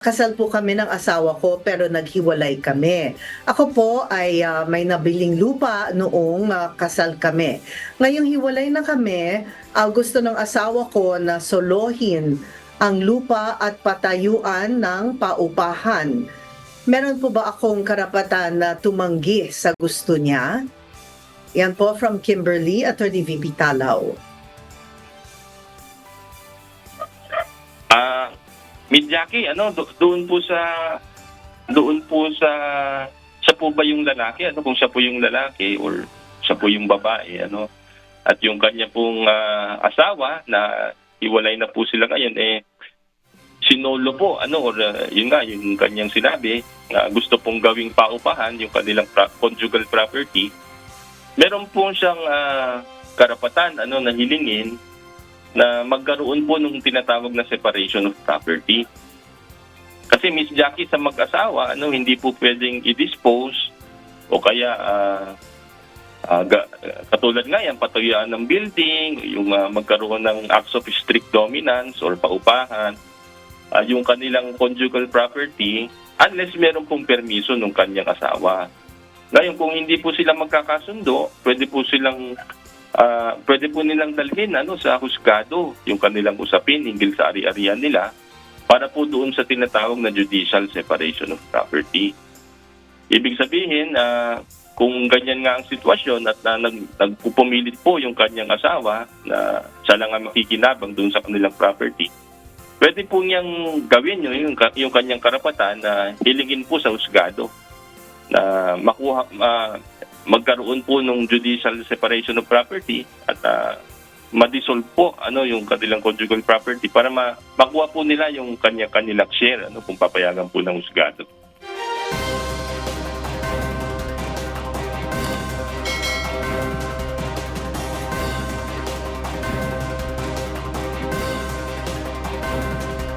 Kasal po kami ng asawa ko pero naghiwalay kami. Ako po ay may nabiling lupa noong kasal kami. Ngayong hiwalay na kami, gusto ng asawa ko na solohin ang lupa at patayuan ng paupahan. Meron po ba akong karapatan na tumanggi sa gusto niya? Yan po from Kimberly, Attorney VP Talaw. Miss Jackie, doon po sa siya po ba yung lalaki? Kung siya po yung lalaki or siya po yung babae, At yung kanya pong asawa na hiwalay na po sila ngayon, sinolo po, yun nga, yung kanyang sinabi, na gusto pong gawing paupahan yung kanilang conjugal property. Meron po siyang karapatan, na hilingin na magkaroon po nung tinatawag na separation of property. Kasi Miss Jackie, sa mag-asawa, hindi po pwedeng i-dispose o kaya katulad nga yan, patuyaan ng building, yung magkaroon ng acts of strict dominance or paupahan, yung kanilang conjugal property, unless meron pong permiso ng kanyang asawa. Ngayon, kung hindi po sila magkakasundo, pwede po nilang dalhin sa husgado yung kanilang usapin hinggil sa ari-arian nila para po doon sa tinatawag na judicial separation of property. Ibig sabihin, kung ganyan nga ang sitwasyon at nagpupumilit po yung kanyang asawa na siya lang ang makikinabang doon sa kanilang property, pwede po niyang gawin yung kanyang karapatan na hilingin po sa husgado na magkaroon po ng judicial separation of property at ma-dissolve po yung kanilang conjugal property para makuha po nila yung kanilang share kung papayagan po ng husgado.